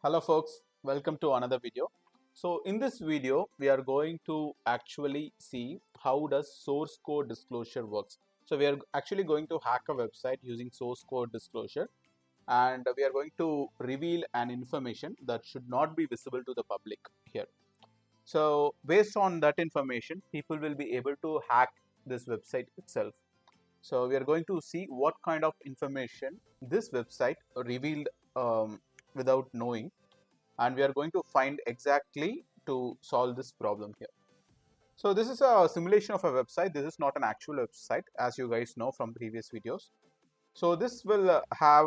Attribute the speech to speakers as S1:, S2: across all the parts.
S1: Hello folks, welcome to another video. So in this video we are going to actually see how does source code disclosure works. So we are actually going to hack a website using source code disclosure, and we are going to reveal an information that should not be visible to the public here. So based on that information, people will be able to hack this website itself. So we are going to see what kind of information this website revealed without knowing, and we are going to find exactly to solve this problem here. So this is a simulation of a website. This is not an actual website, as you guys know from previous videos. So this will have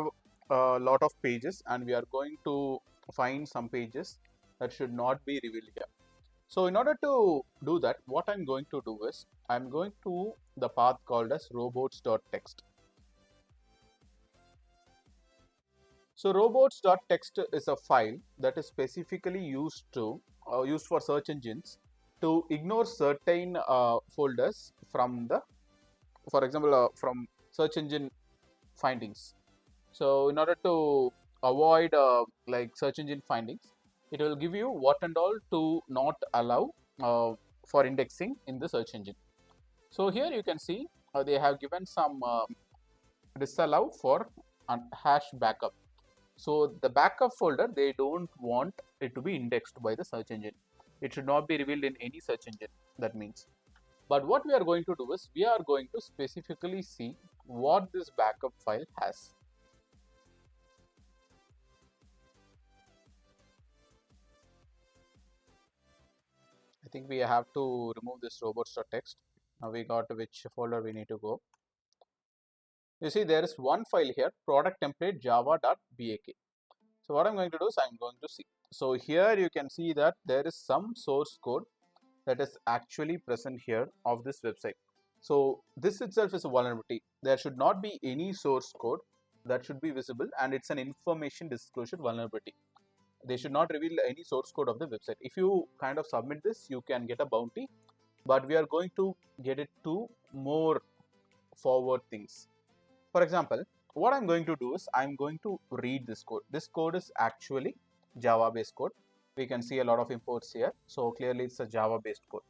S1: a lot of pages, and we are going to find some pages that should not be revealed here. So in order to do that, what I'm going to do is I'm going to the path called as robots.txt. So robots.txt is a file that is specifically used for search engines to ignore certain folders from the, for example, from search engine findings. So in order to avoid like search engine findings, it will give you what and all to not allow for indexing in the search engine. So here you can see they have given some disallow for hash backup. So the backup folder, they don't want it to be indexed by the search engine. It should not be revealed in any search engine, that means. But what we are going to do is we are going to specifically see what this backup file has. I think we have to remove this robots.txt. Now we got which folder we need to go. You see there is one file here, product template java.bak. So what I'm going to do is I'm going to see. So here you can see that there is some source code that is actually present here of this website. So this itself is a vulnerability. There should not be any source code that should be visible, and it's an information disclosure vulnerability. They should not reveal any source code of the website. If you kind of submit this, you can get a bounty, but we are going to get it to more forward things. For example, what I'm going to do is I'm going to read this code. This code is actually Java based code. We can see a lot of imports here. So clearly it's a Java based code.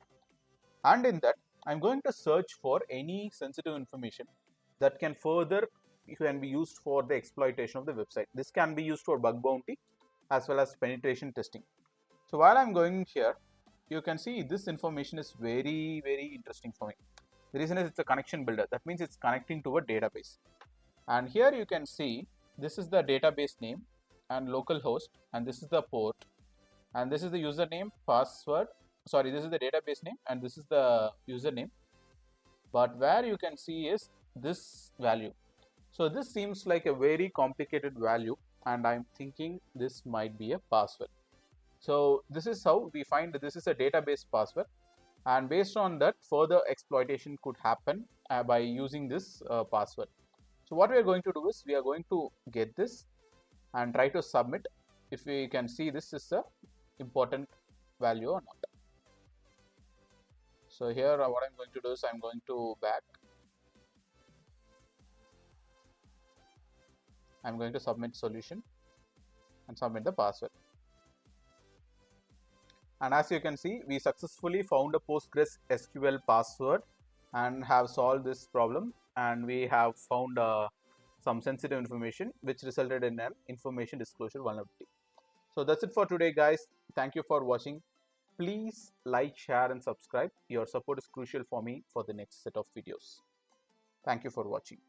S1: And in that, I'm going to search for any sensitive information that can be used for the exploitation of the website. This can be used for bug bounty as well as penetration testing. So while I'm going here, you can see this information is very, very interesting for me. The reason is it's a connection builder. That means it's connecting to a database. And here you can see this is the database name and localhost, and this is the port, and this is the username, password. Sorry, this is the database name and this is the username. But where you can see is this value. So this seems like a very complicated value, and I'm thinking this might be a password. So this is how we find that this is a database password, and based on that, further exploitation could happen by using this password. So what we are going to do is we are going to get this and try to submit if we can see this is a important value or not. So here what I'm going to do is I'm going to back. I'm going to submit solution and submit the password. And as you can see, we successfully found a Postgres SQL password and have solved this problem, and we have found some sensitive information which resulted in an information disclosure vulnerability. So that's it for today, guys. Thank you for watching. Please like, share and subscribe. Your support is crucial for me for the next set of videos. Thank you for watching.